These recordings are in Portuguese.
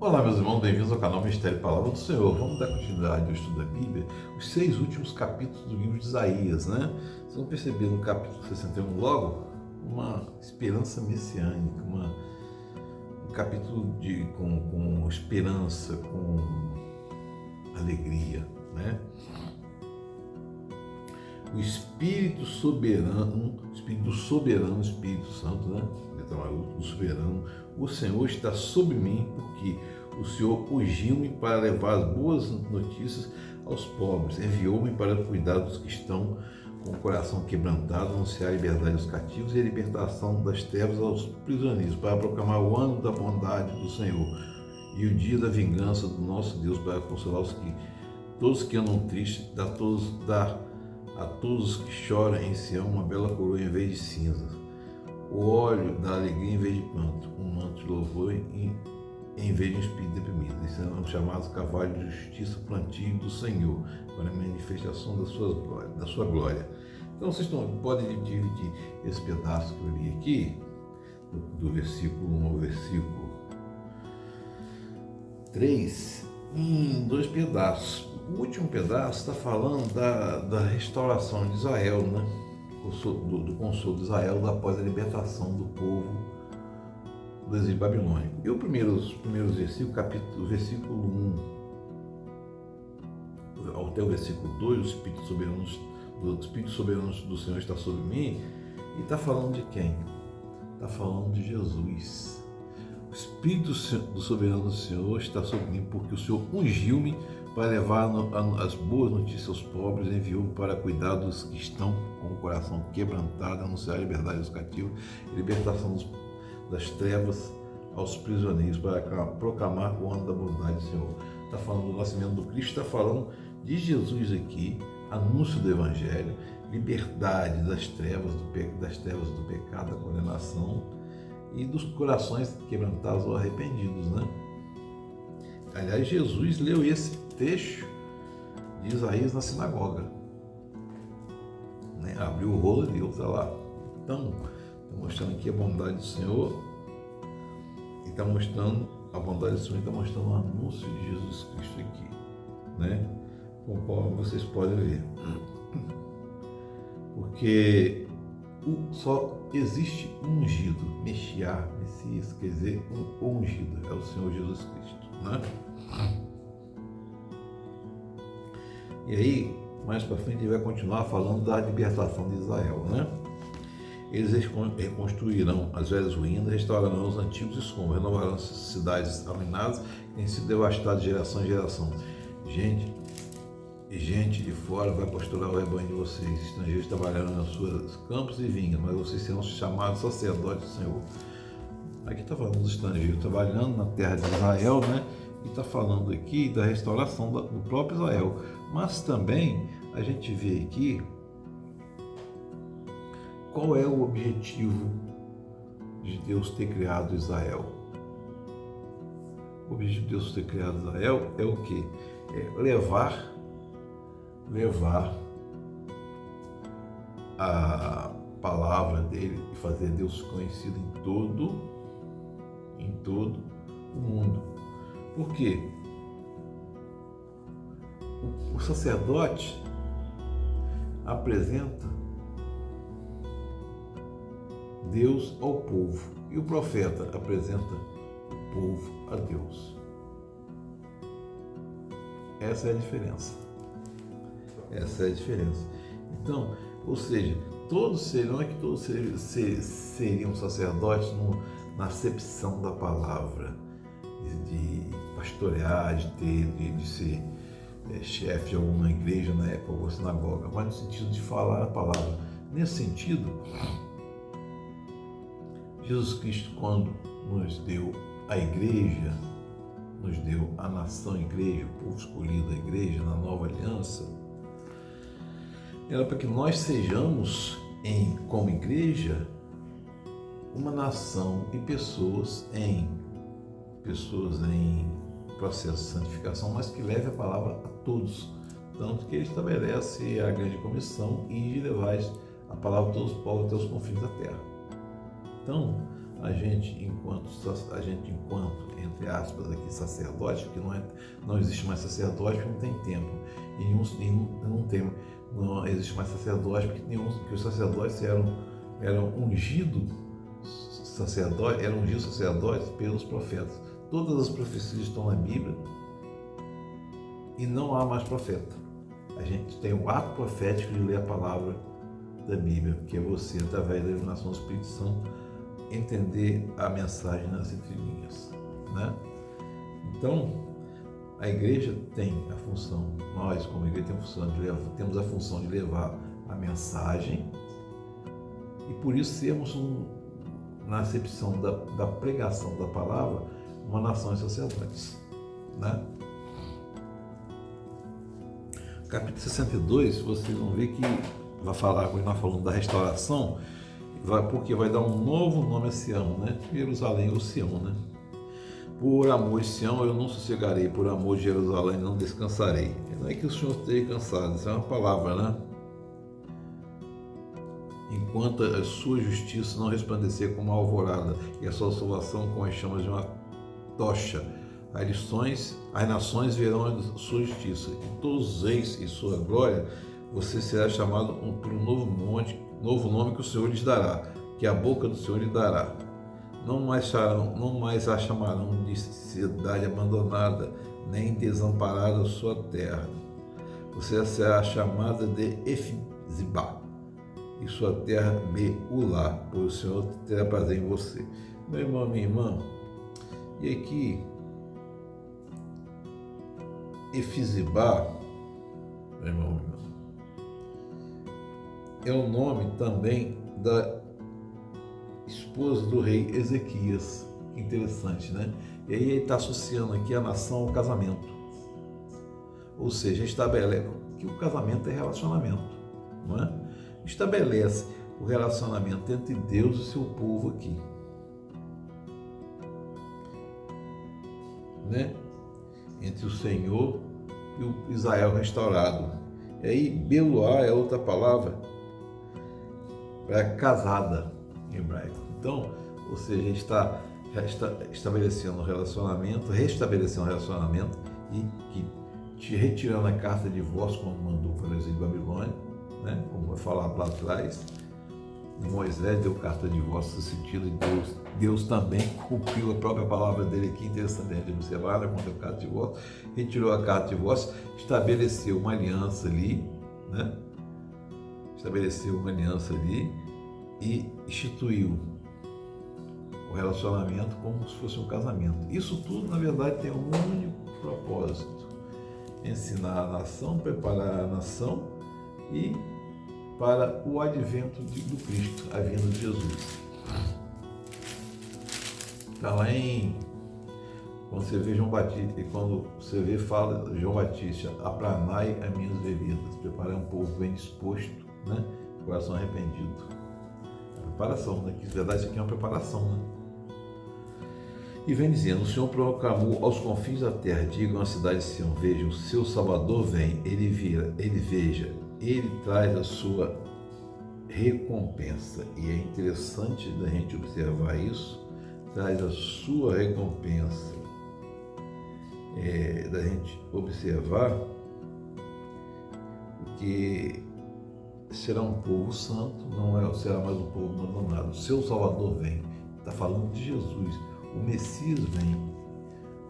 Olá, meus irmãos, bem-vindos ao canal Mistério e Palavra do Senhor. Vamos dar continuidade ao estudo da Bíblia, os 6 últimos capítulos do livro de Isaías, né? Vocês vão perceber no capítulo 61 logo uma esperança messiânica, um capítulo com esperança, com alegria, né? O Espírito soberano, Espírito Santo, né? O soberano, o Senhor está sobre mim, porque o Senhor ungiu-me para levar as boas notícias aos pobres, enviou-me para cuidar dos que estão com o coração quebrantado, anunciar a liberdade aos cativos e a libertação das trevas aos prisioneiros, para proclamar o ano da bondade do Senhor e o dia da vingança do nosso Deus, para consolar todos que andam tristes, dar a todos que choram em Sião uma bela coroa em vez de cinza, o óleo da alegria em vez de pranto, um manto de louvor em vez de um espírito deprimido. Eles serão chamados cavalo de justiça, plantio do Senhor, para a manifestação da sua glória. Então vocês podem dividir esse pedaço que eu li aqui, do versículo 1 ao versículo 3, em 2 pedaços. O último pedaço está falando da restauração de Israel, né? Do consolo de Israel após a libertação do povo do exílio babilônico. E os primeiros versículos, versículo 1 até o versículo 2, o Espírito soberano do Senhor está sobre mim, e está falando de quem? Está falando de Jesus. O Espírito do soberano do Senhor está sobre mim, porque o Senhor ungiu-me para levar as boas notícias aos pobres, enviou-me para cuidar dos que estão com o coração quebrantado, anunciar a liberdade aos cativos e libertação das trevas aos prisioneiros, para proclamar o ano da bondade do Senhor. Está falando do nascimento do Cristo, está falando de Jesus aqui, anúncio do Evangelho, liberdade das trevas do pecado, da condenação e dos corações quebrantados ou arrependidos, né? Aliás, Jesus leu esse trecho de Isaías na sinagoga, né? Abriu o rolo e está lá. Então, está mostrando aqui a bondade do Senhor, e está mostrando a bondade do Senhor, e está mostrando o anúncio de Jesus Cristo aqui, né? Conforme vocês podem ver. Porque só existe um ungido, Messias, quer dizer, um ungido, é o Senhor Jesus Cristo, né? E aí, mais para frente, ele vai continuar falando da libertação de Israel, né? Eles reconstruirão as velhas ruínas, restaurarão os antigos escombros, renovarão as cidades arruinadas que têm sido devastadas de geração em geração. Gente de fora vai pastorar o rebanho de vocês, estrangeiros trabalharão nas suas campos e vinhas, mas vocês serão chamados sacerdotes do Senhor. Aqui está falando dos estrangeiros trabalhando na terra de Israel, né? E está falando aqui da restauração do próprio Israel. Mas também a gente vê aqui qual é o objetivo de Deus ter criado Israel. O objetivo de Deus ter criado Israel é o quê? É levar a palavra dele e fazer Deus conhecido em todo o mundo. Por quê? O sacerdote apresenta Deus ao povo e o profeta apresenta o povo a Deus. Essa é a diferença. Então, ou seja, não é que todos seriam sacerdotes na acepção da palavra, de pastorear, de ser chefe de alguma igreja na época ou sinagoga, mas no sentido de falar a palavra. Nesse sentido, Jesus Cristo, quando nos deu a igreja, nos deu a nação igreja, o povo escolhido da igreja na nova aliança, era para que nós sejamos, como igreja, uma nação e pessoas em processo de santificação, mas que leve a palavra a todos. Tanto que ele estabelece a grande comissão e de levar a palavra a todos os povos até os confins da terra. Então, entre aspas, aqui, sacerdote, porque não existe mais sacerdote, porque não tem tempo. Não existe mais sacerdote, porque os sacerdotes eram ungidos sacerdotes pelos profetas. Todas as profecias estão na Bíblia e não há mais profeta. A gente tem o ato profético de ler a palavra da Bíblia, que é você, através da iluminação do Espírito Santo, entender a mensagem nas entrelinhas, né? Então, a igreja tem a função, nós como igreja temos a função de levar a mensagem e por isso sermos, na acepção da pregação da palavra, uma nação de sacerdotes, né? Capítulo 62, vocês vão ver que vai falar, quando nós falamos da restauração, porque vai dar um novo nome a Sião, né? Jerusalém ou Sião, né? Por amor de Sião eu não sossegarei, por amor de Jerusalém não descansarei. Não é que o Senhor esteja cansado, isso é uma palavra, né? Enquanto a sua justiça não resplandecer como a alvorada e a sua salvação como as chamas de uma tocha, as nações verão a sua justiça, e todos os reis e sua glória, você será chamado por um novo nome que o Senhor lhes dará, que a boca do Senhor lhe dará. Não mais a chamarão de cidade abandonada, nem desamparada a sua terra. Você será chamada de Efzibá, e sua terra Beulá, pois o Senhor terá prazer em você. Meu irmão, minha irmã, e aqui, Efzibá, meu irmão, minha irmã, é o nome também da esposa do rei Ezequias. Interessante, né? E aí ele está associando aqui a nação ao casamento. Ou seja, estabelece que o casamento é relacionamento, não é? Estabelece o relacionamento entre Deus e seu povo aqui, né? Entre o Senhor e o Israel restaurado. E aí, Beluá é outra palavra para casada em hebraico. Então, ou seja, a gente está estabelecendo um relacionamento, restabelecendo um relacionamento e retirando a carta de divórcio, como mandou para o exílio babilônico, né? Como foi falado lá atrás. Moisés deu carta de divórcio no sentido de Deus também cumpriu a própria palavra dele aqui, interessante a gente observar, né? Quando deu carta de divórcio, retirou a carta de divórcio, estabeleceu uma aliança ali, né? Estabeleceu uma aliança ali e instituiu o relacionamento como se fosse um casamento. Isso tudo, na verdade, tem um único propósito: ensinar a nação, preparar a nação e para o advento do Cristo, a vinda de Jesus. Está lá quando você vê João Batista, e quando você vê, fala João Batista: aplanai as minhas veredas, preparai um povo bem disposto, né? Coração arrependido. Preparação, né? Que na verdade isso aqui é uma preparação, né? E vem dizendo: o Senhor proclamou aos confins da terra, digam à cidade de Sião, vejam, o seu Salvador vem, ele veja, ele traz a sua recompensa. E é interessante da gente observar isso, traz a sua recompensa, da gente observar, porque será um povo santo, não será mais um povo abandonado. O seu Salvador vem, está falando de Jesus, o Messias vem.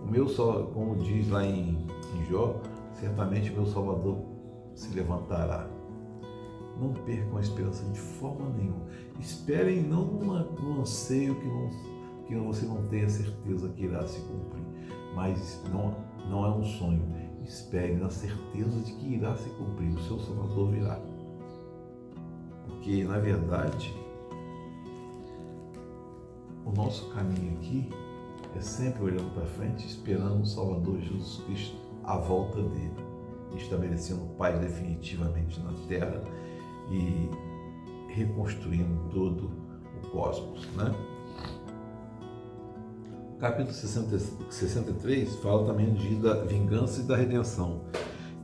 O meu Salvador, como diz lá em Jó, certamente o meu Salvador se levantará. Não percam a esperança de forma nenhuma. Esperem não num anseio que você não tenha certeza que irá se cumprir, mas não é um sonho. Espere na certeza de que irá se cumprir, o seu Salvador virá. Porque, na verdade, o nosso caminho aqui é sempre olhando para frente, esperando o Salvador Jesus Cristo, a volta dele, estabelecendo paz definitivamente na terra e reconstruindo todo o cosmos, né? O capítulo 63 fala também da vingança e da redenção.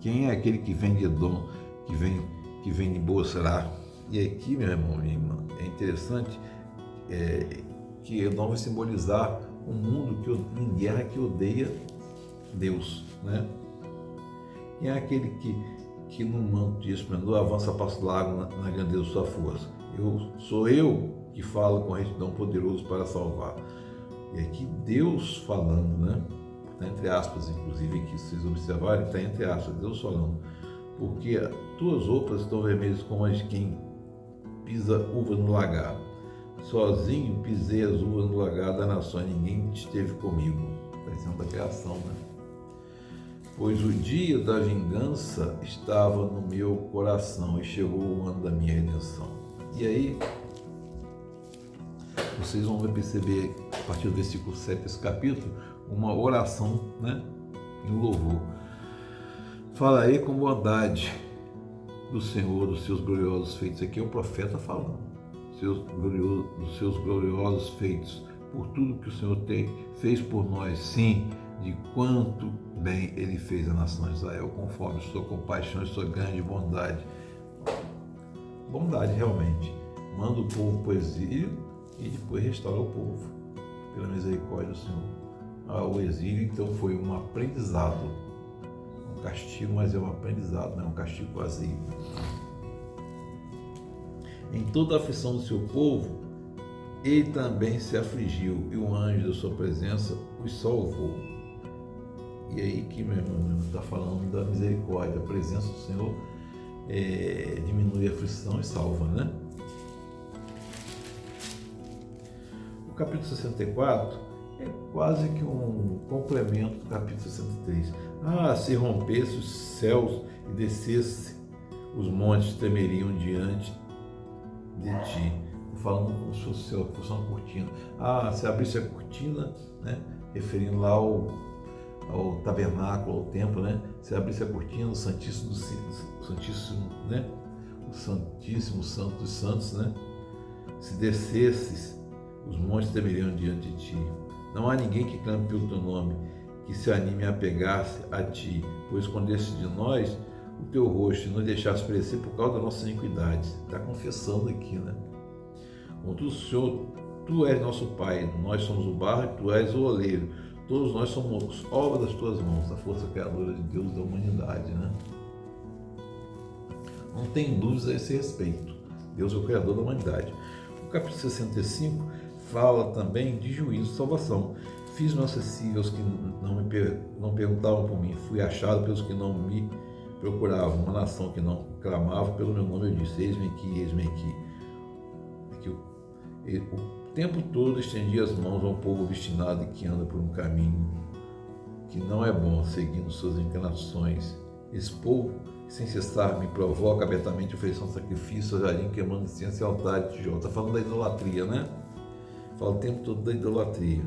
Quem é aquele que vem de Edom, que vem de Bosra? E aqui, meu irmão, minha irmã, é interessante que Edom vai simbolizar um mundo em guerra que odeia Deus, né? Quem é aquele que no manto de esplendor avança passo largo na grandeza de sua força? Sou eu que falo com retidão, poderoso para salvar. E aqui Deus falando, né? Está entre aspas, inclusive, aqui, se vocês observarem, está entre aspas, Deus falando. Porque tuas roupas estão vermelhas como as de quem pisa uva no lagar. Sozinho pisei as uvas no lagar da nação, ninguém esteve comigo. Está dizendo da criação, né? Pois o dia da vingança estava no meu coração e chegou o ano da minha redenção. E aí, vocês vão perceber, a partir do versículo 7 desse capítulo, uma oração, né, em louvor. Falarei com bondade do Senhor, dos seus gloriosos feitos. Aqui é o profeta falando. Dos seus gloriosos feitos, por tudo que o Senhor fez por nós, sim, de quanto bem Ele fez a nação de Israel, conforme sua compaixão e sua grande bondade. Bondade, realmente. Manda o povo para o exílio e depois restaura o povo, pela misericórdia do Senhor. O exílio, então, foi um aprendizado, um castigo, mas é um aprendizado, não é um castigo vazio. Em toda a aflição do seu povo, ele também se afligiu, e o anjo da sua presença os salvou. E aí que, meu irmão, está falando da misericórdia, a presença do Senhor diminui a aflição e salva, né? O capítulo 64 é quase que um complemento do capítulo 63. Se rompesse os céus e descesse, os montes tremeriam diante de ti. Falando como se fosse uma cortina. Se abrisse a cortina, né? Referindo lá ao tabernáculo, ao templo, né? Se abrisse a cortina, o Santíssimo, né? O Santíssimo, Santo dos Santos, né? Se descesses, os montes tremeriam diante de ti. Não há ninguém que clame pelo teu nome, que se anime a pegar-se a ti, pois escondeste de nós o teu rosto e nos deixaste perecer por causa da nossa iniquidade. Está confessando aqui, né? Contudo, Senhor, tu és nosso Pai, nós somos o barro e tu és o oleiro. Todos nós somos obra das tuas mãos, a força criadora de Deus e da humanidade, né? Não tem dúvidas a esse respeito. Deus é o criador da humanidade. O capítulo 65 fala também de juízo e salvação. Fiz-me acessível aos que não perguntavam por mim. Fui achado pelos que não me procuravam. Uma nação que não clamava pelo meu nome, eu disse, eis-me aqui, eis-me aqui. O tempo todo estendi as mãos a um povo obstinado e que anda por um caminho que não é bom, seguindo suas inclinações. Esse povo, sem cessar, me provoca abertamente oferecer um sacrifício ao jardim, queimando incenso e altar de tijolo. Está falando da idolatria, né? Fala o tempo todo da idolatria.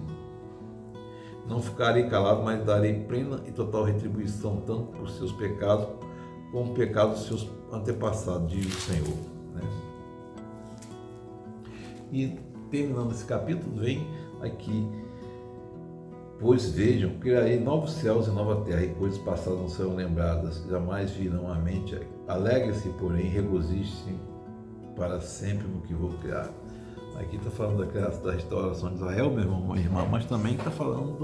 Não ficarei calado, mas darei plena e total retribuição, tanto por seus pecados, como pecados dos seus antepassados, diz o Senhor, né? E terminando esse capítulo, vem aqui, pois vejam, criarei novos céus e nova terra, e coisas passadas não serão lembradas, jamais virão à mente. Alegre-se, porém, regozijem para sempre no que vou criar. Aqui está falando da criação, da restauração de Israel, meu irmão, minha irmã, mas também está falando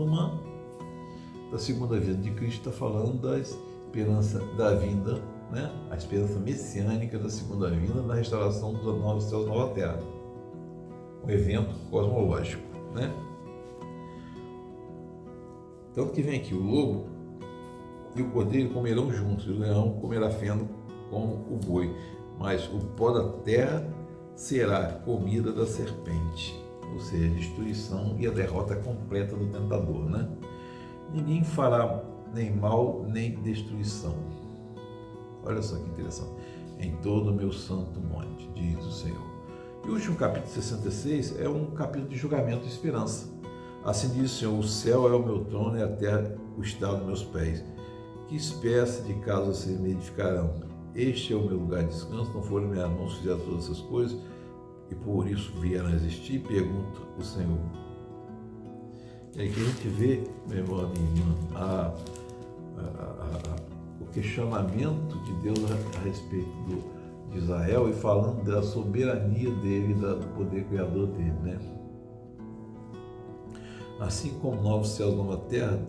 da segunda vinda de Cristo, está falando da esperança da vinda, né? A esperança messiânica da segunda vinda, da restauração dos novos céus e nova terra. Um evento cosmológico, né? Tanto que vem aqui, o lobo e o cordeiro comerão juntos, e o leão comerá feno como o boi, mas o pó da terra será comida da serpente, ou seja, destruição e a derrota completa do tentador, né? Ninguém fará nem mal, nem destruição. Olha só que interessante. Em todo o meu santo monte, diz o Senhor. E o último capítulo 66 é um capítulo de julgamento e esperança. Assim diz o Senhor, o céu é o meu trono e a terra o estado dos meus pés. Que espécie de casa vocês me edificarão? Este é o meu lugar de descanso, não foram minhas mãos que fizeram todas essas coisas, e por isso vieram a existir, pergunta o Senhor. E aqui a gente vê, meu irmão, minha irmã, o questionamento de Deus a respeito de Israel e falando da soberania dele, do poder criador dele, né? Assim como novos céus e nova terra,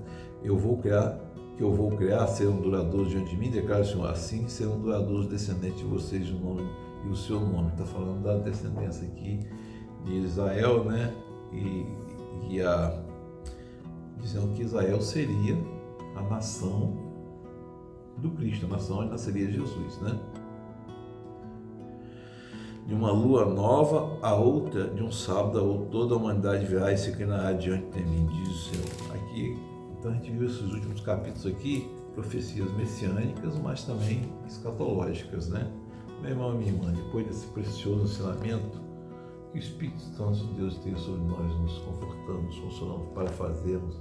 eu vou criar serão duradouros diante de mim, declara o Senhor, assim serão duradouros descendentes de vocês o nome e o seu nome. Está falando da descendência aqui de Israel, né? Dizendo que Israel seria a nação do Cristo, a nação onde nasceria Jesus, né? De uma lua nova a outra, de um sábado a outro, toda a humanidade virá e se inclinará diante de mim, diz o Senhor. Aqui, então a gente viu esses últimos capítulos aqui, profecias messiânicas, mas também escatológicas, né? Meu irmão e minha irmã, depois desse precioso ensinamento, que o Espírito Santo de Deus esteja sobre nós, nos confortando, nos consolando para fazermos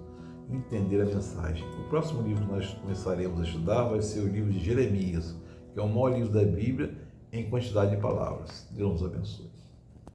entender a mensagem. O próximo livro que nós começaremos a estudar vai ser o livro de Jeremias, que é o maior livro da Bíblia em quantidade de palavras. Deus nos abençoe.